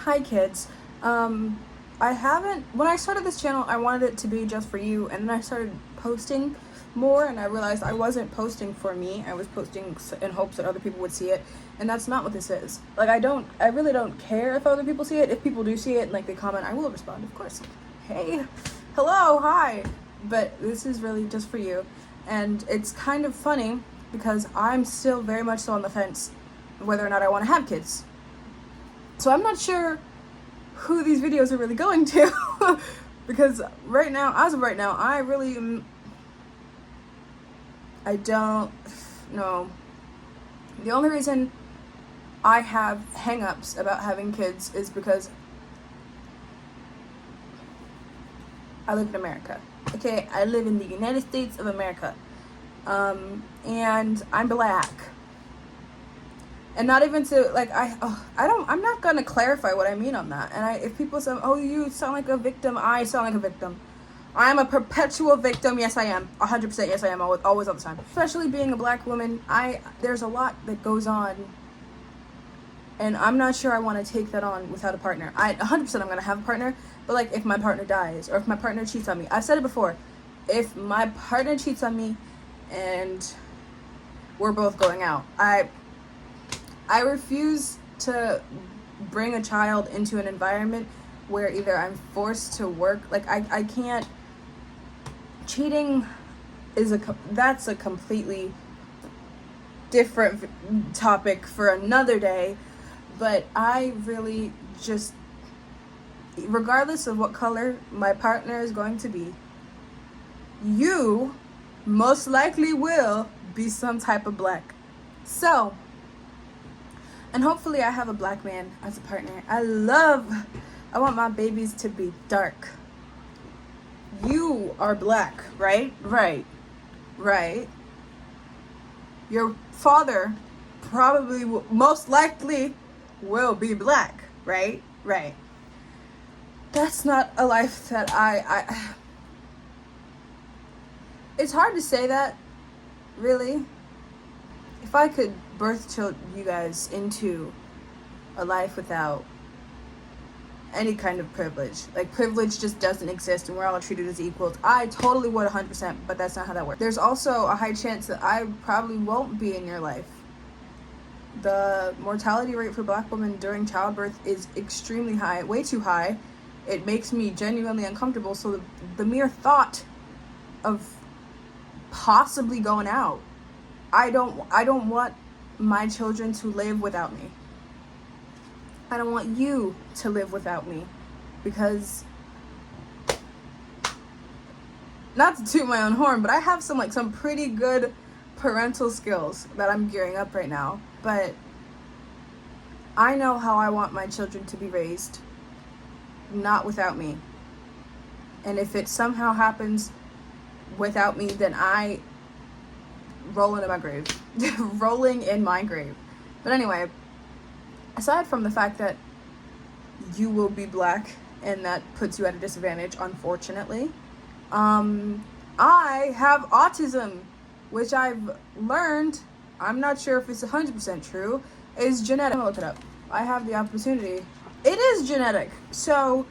Hi kids. I haven't, when I started this channel, I wanted it to be just for you, and then I started posting more, and I realized I wasn't posting for me. I was posting in hopes that other people would see it, and that's not what this is. Like, I really don't care if other people see it. If people do see it and like they comment, I will respond, of course. Hey, hello, hi. But this is really just for you, and it's kind of funny because I'm still very much so on the fence whether or not I want to have kids. So I'm not sure who these videos are really going to because right now, as of right now, I don't know. The only reason I have hang-ups about having kids is because I live in America. Okay, I live in the United States of America. And I'm black. And not even to, like, I'm not gonna clarify what I mean on that. And if people say, oh, you sound like a victim, I sound like a victim. I'm a perpetual victim. Yes, I am. 100% yes, I am. Always all the time. Especially being a black woman, there's a lot that goes on. And I'm not sure I want to take that on without a partner. 100% I'm gonna have a partner. But, like, if my partner dies, or if my partner cheats on me. I've said it before. If my partner cheats on me and we're both going out, I refuse to bring a child into an environment where either I'm forced to work. Like, I can't. Cheating that's a completely different topic for another day. But I really just, regardless of what color my partner is going to be, you most likely will be some type of black. So, and hopefully I have a black man as a partner. I want my babies to be dark. You are black, right? Right. Your father probably most likely will be black, right? That's not a life that it's hard to say that, really. If I could birth you guys into a life without any kind of privilege, like privilege just doesn't exist and we're all treated as equals, I totally would 100%, but that's not how that works. There's also a high chance that I probably won't be in your life. The mortality rate for black women during childbirth is extremely high, way too high. It makes me genuinely uncomfortable. So the mere thought of possibly going out, I don't want my children to live without me. I don't want you to live without me, because, not to toot my own horn, but I have some pretty good parental skills that I'm gearing up right now. But I know how I want my children to be raised, not without me. And if it somehow happens without me, then I roll into my grave. Rolling in my grave. But anyway, aside from the fact that you will be black and that puts you at a disadvantage, unfortunately, I have autism, which I've learned, I'm not sure if it's 100% true, is genetic. I'm gonna look it up. I have the opportunity. It is genetic. So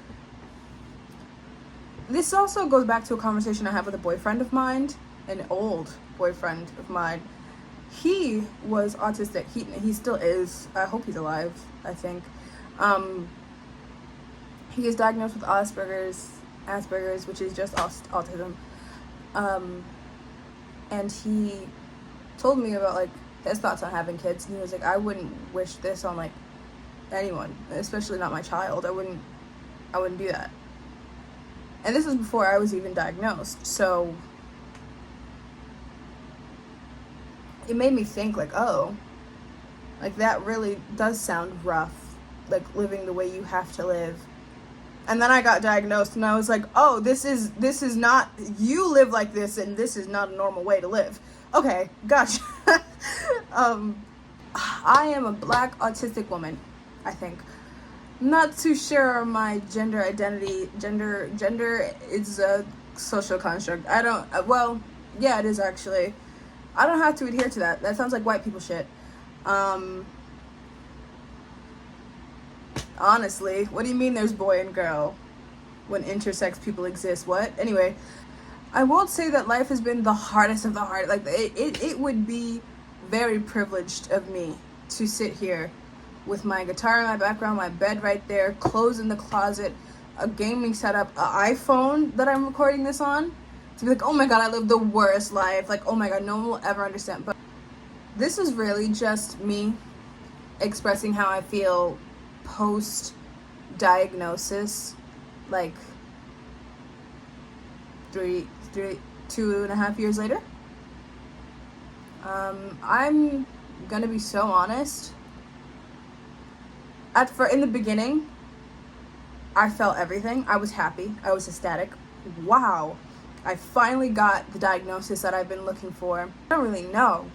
this also goes back to a conversation I had with a boyfriend of mine, an old boyfriend of mine. He was autistic. He still is. I hope he's alive, I think. He is diagnosed with Asperger's, which is just autism. And he told me about, like, his thoughts on having kids. And he was like, I wouldn't wish this on, like, anyone, especially not my child. I wouldn't do that. And this was before I was even diagnosed. So it made me think, like, oh, like, that really does sound rough, like, living the way you have to live. And then I got diagnosed and I was like, oh, this is not, you live like this and this is not a normal way to live. Okay, gotcha. I am a black autistic woman, I think. Not too sure on my gender identity. Gender is a social construct. Well, yeah, it is actually. I don't have to adhere to that. That sounds like white people shit. Honestly, what do you mean there's boy and girl when intersex people exist? What? Anyway, I won't say that life has been the hardest of the hard. Like, it would be very privileged of me to sit here with my guitar in my background, my bed right there, clothes in the closet, a gaming setup, an iPhone that I'm recording this on, to be like, oh my god, I live the worst life. Like, oh my god, no one will ever understand. But this is really just me expressing how I feel post diagnosis, like 2.5 years later. I'm gonna be so honest. In the beginning, I felt everything. I was happy. I was ecstatic. Wow, I finally got the diagnosis that I've been looking for. I don't really know.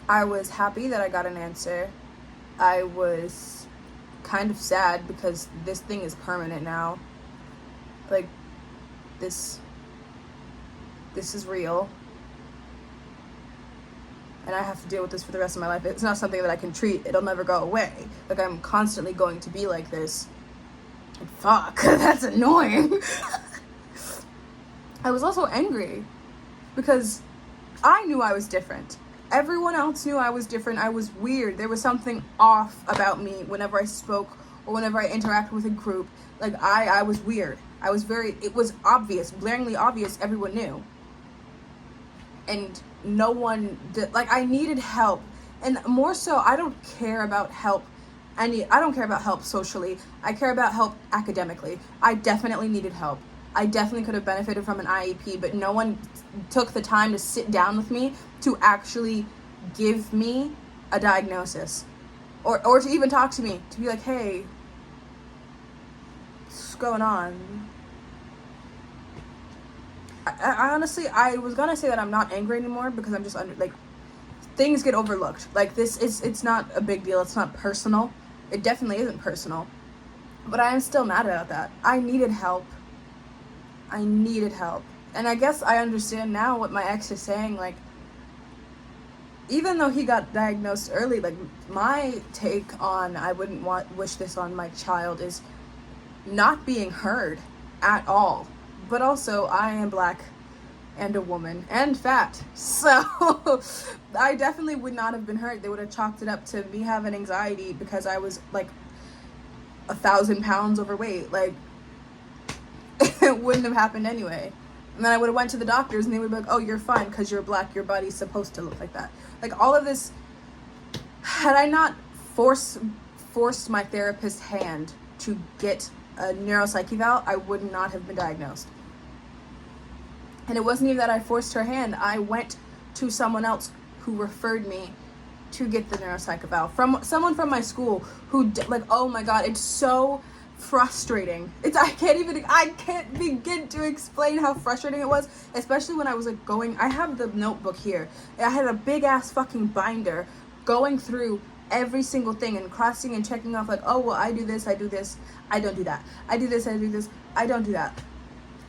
I was happy that I got an answer. I was kind of sad because this thing is permanent now. Like, this is real. And I have to deal with this for the rest of my life. It's not something that I can treat. It'll never go away. Like, I'm constantly going to be like this. And fuck, that's annoying. I was also angry because I knew I was different. Everyone else knew I was different. I was weird. There was something off about me whenever I spoke or whenever I interacted with a group. Like, I was weird. It was obvious, blaringly obvious. Everyone knew. And no one did. Like, I needed help. And more so, I don't care about help. I don't care about help socially. I care about help academically. I definitely needed help. I definitely could have benefited from an IEP, but no one took the time to sit down with me to actually give me a diagnosis. Or to even talk to me, to be like, hey, what's going on? I honestly, I was gonna say that I'm not angry anymore because I'm just things get overlooked. Like, it's not a big deal. It's not personal. It definitely isn't personal. But I am still mad about that. I needed help. And I guess I understand now what my ex is saying. Like, even though he got diagnosed early, like, my take on I wouldn't wish this on my child is not being heard at all. But also, I am black and a woman and fat. So I definitely would not have been heard. They would have chalked it up to me having anxiety because I was like 1,000 pounds overweight. Like, it wouldn't have happened anyway. And then I would have went to the doctors and they would be like, oh, you're fine because you're black. Your body's supposed to look like that. Like, all of this, had I not forced my therapist's hand to get a neuropsych eval, I would not have been diagnosed. And it wasn't even that I forced her hand. I went to someone else who referred me to get the neuropsych eval from someone from my school who, like, oh my god, it's so frustrating. I can't begin to explain how frustrating it was, especially when I was like I have the notebook here. I had a big ass fucking binder going through every single thing and crossing and checking off, like, oh, well, I do this, I don't do that. I do this, I don't do that.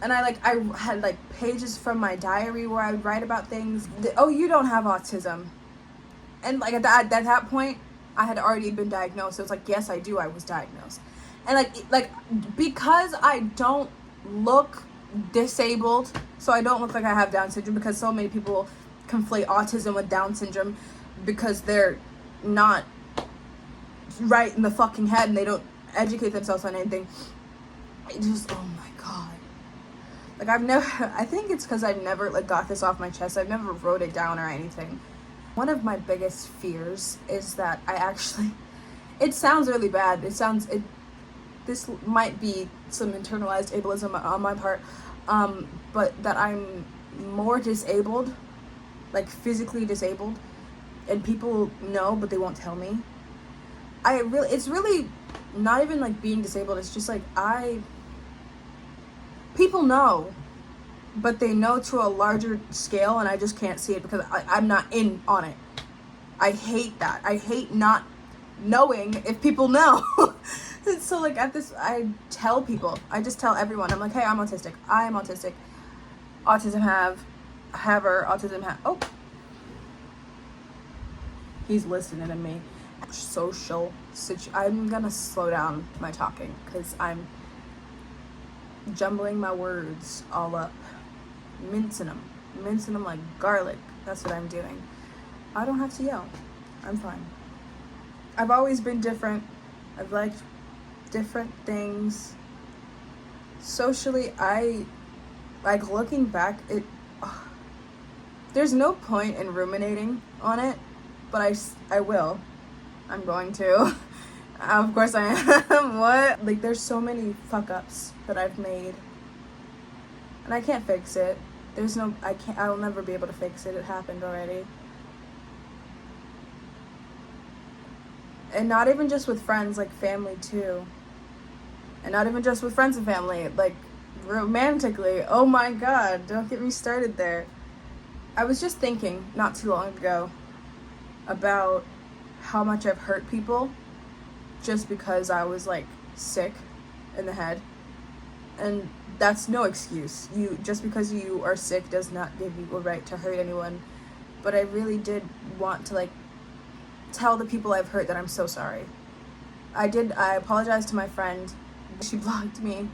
And I had like pages from my diary where I would write about things. Oh, you don't have autism. And like at that point, I had already been diagnosed. It was like, yes, I do. I was diagnosed. And like because I don't look disabled, so I don't look like I have Down syndrome, because so many people conflate autism with Down syndrome because they're not right in the fucking head and they don't educate themselves on anything. I just, oh my god. Like, I think it's because I've never like got this off my chest. I've never wrote it down or anything. One of my biggest fears is that it sounds really bad. This might be some internalized ableism on my part, but that I'm more disabled, like physically disabled, and people know, but they won't tell me. It's really not even like being disabled. It's just like people know, but they know to a larger scale, and I just can't see it because I'm not in on it. I hate that. I hate not knowing if people know. So like I tell people, I just tell everyone, I'm like, hey, I'm autistic. I am autistic. Autism autism have. Oh, he's listening to me. I'm gonna slow down my talking because I'm jumbling my words all up, mincing them like garlic. That's what I'm doing. I don't have to yell. I'm fine. I've always been different. I've liked different things. Socially, I like looking back, there's no point in ruminating on it, but I will. I'm going to. Of course I am. What? Like, there's so many fuck ups that I've made, and I can't fix it. I'll never be able to fix it. It happened already. And not even just with friends, like family too. And not even just with friends and family, like romantically. Oh my God, don't get me started there. I was just thinking not too long ago about how much I've hurt people just because I was like sick in the head. And that's no excuse. Just because you are sick does not give you a right to hurt anyone. But I really did want to like tell the people I've hurt that I'm so sorry. I apologized to my friend. She blocked me.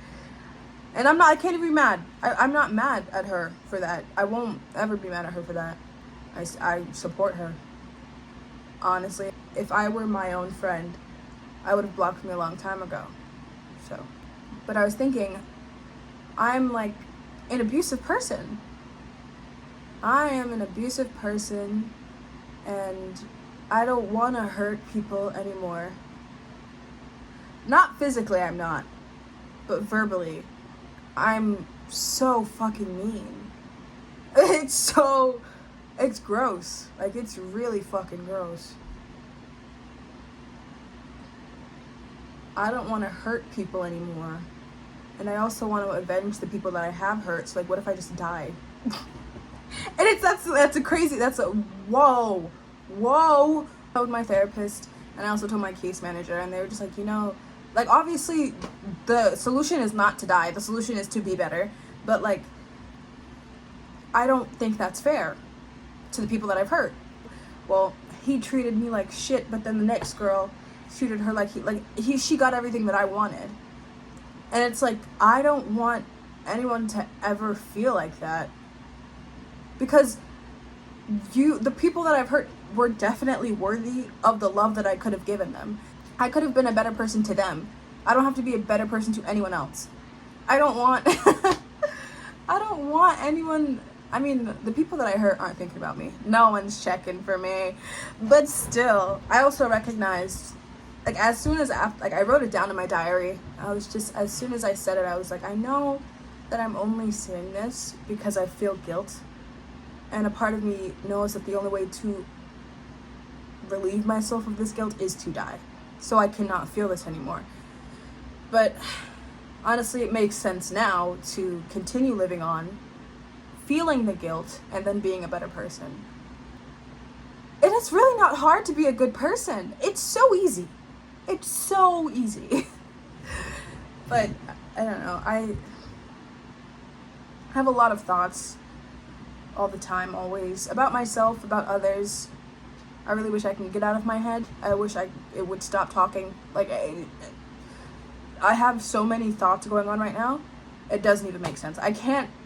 And I can't even be mad. I'm not mad at her for that. I won't ever be mad at her for that. I support her. Honestly, if I were my own friend, I would have blocked me a long time ago. So, but I was thinking, I'm like an abusive person. I am an abusive person, and I don't want to hurt people anymore. Not physically, I'm not, but verbally. I'm so fucking mean. It's gross. Like, it's really fucking gross. I don't want to hurt people anymore. And I also want to avenge the people that I have hurt. So, like, what if I just die? And whoa. I told my therapist, and I also told my case manager, and they were just like, like, obviously, the solution is not to die. The solution is to be better. But, like, I don't think that's fair to the people that I've hurt. Well, he treated me like shit, but then the next girl treated her like she got everything that I wanted. And it's like, I don't want anyone to ever feel like that. Because the people that I've hurt were definitely worthy of the love that I could have given them. I could have been a better person to them. I don't have to be a better person to anyone else. I don't want anyone. I mean, the people that I hurt aren't thinking about me. No one's checking for me. But still, I also recognized, like, as soon as I wrote it down in my diary, as soon as I said it, I was like, I know that I'm only saying this because I feel guilt. And a part of me knows that the only way to relieve myself of this guilt is to die. So I cannot feel this anymore. But honestly, it makes sense now to continue living on, feeling the guilt, and then being a better person. And it's really not hard to be a good person. It's so easy. It's so easy. But I don't know. I have a lot of thoughts all the time, always, about myself, about others. I really wish I could get out of my head. I wish it would stop talking. Like, I have so many thoughts going on right now. It doesn't even make sense.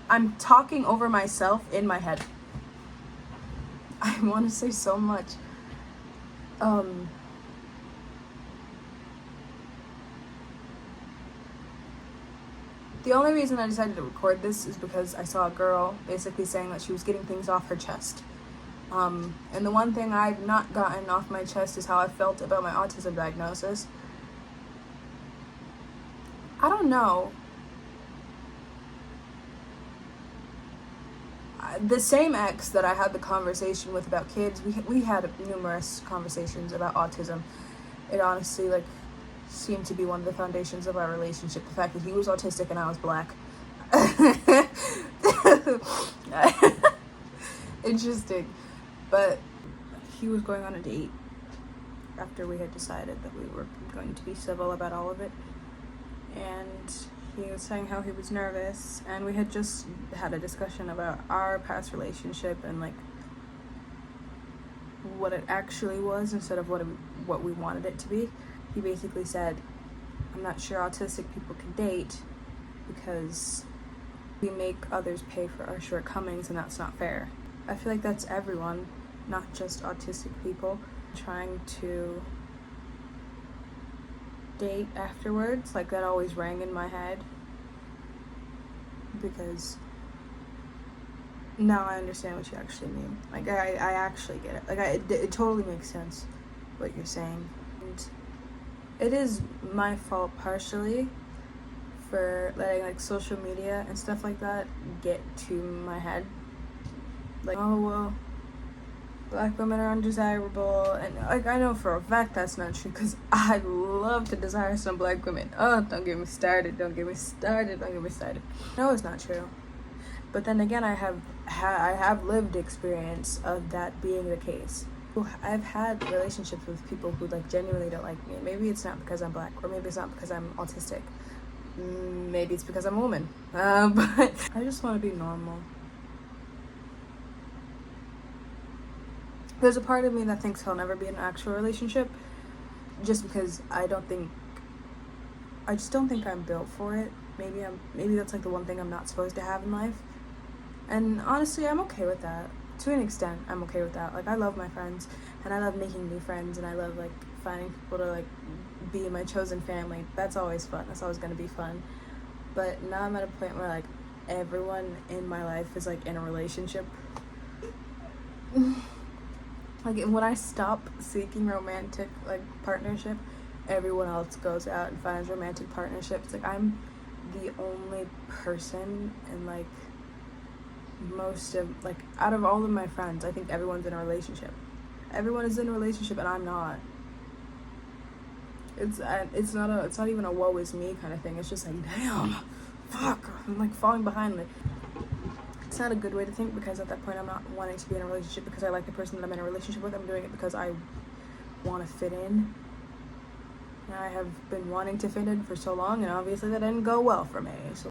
I'm talking over myself in my head. I want to say so much. The only reason I decided to record this is because I saw a girl basically saying that she was getting things off her chest. And the one thing I've not gotten off my chest is how I felt about my autism diagnosis. I don't know. The same ex that I had the conversation with about kids, we had numerous conversations about autism. It honestly, like, seemed to be one of the foundations of our relationship. The fact that he was autistic and I was black. Interesting. But he was going on a date after we had decided that we were going to be civil about all of it. And he was saying how he was nervous, and we had just had a discussion about our past relationship and, like, what it actually was instead of what we wanted it to be. He basically said, I'm not sure autistic people can date because we make others pay for our shortcomings, and that's not fair. I feel like that's everyone, not just autistic people, trying to date afterwards. Like, that always rang in my head because now I understand what you actually mean. Like, I actually get it. Like, it totally makes sense what you're saying. And it is my fault partially for letting, like, social media and stuff like that get to my head. Like, oh, well, black women are undesirable. And, like, I know for a fact that's not true because I love to desire some black women. Oh, don't get me started. Don't get me started. Don't get me started. No, it's not true. But then again, I have lived experience of that being the case. I've had relationships with people who, like, genuinely don't like me. Maybe it's not because I'm black, or maybe it's not because I'm autistic. Maybe it's because I'm a woman. But I just want to be normal. There's a part of me that thinks he'll never be in an actual relationship, just because I just don't think I'm built for it. Maybe that's, like, the one thing I'm not supposed to have in life. And honestly, I'm okay with that. To an extent, I'm okay with that. Like, I love my friends, and I love making new friends, and I love, like, finding people to, like, be my chosen family. That's always fun. That's always going to be fun. But now I'm at a point where, like, everyone in my life is, like, in a relationship. Like, when I stop seeking romantic, like, partnership, everyone else goes out and finds romantic partnerships. Like, I'm the only person in, like, most of, like, out of all of my friends, I think everyone's in a relationship. Everyone is in a relationship, and I'm not. It's not even a woe is me kind of thing. It's just like, damn, fuck, I'm, like, falling behind. Like, it's not a good way to think, because at that point I'm not wanting to be in a relationship because I like the person that I'm in a relationship with. I'm doing it because I want to fit in. And I have been wanting to fit in for so long, and obviously that didn't go well for me. So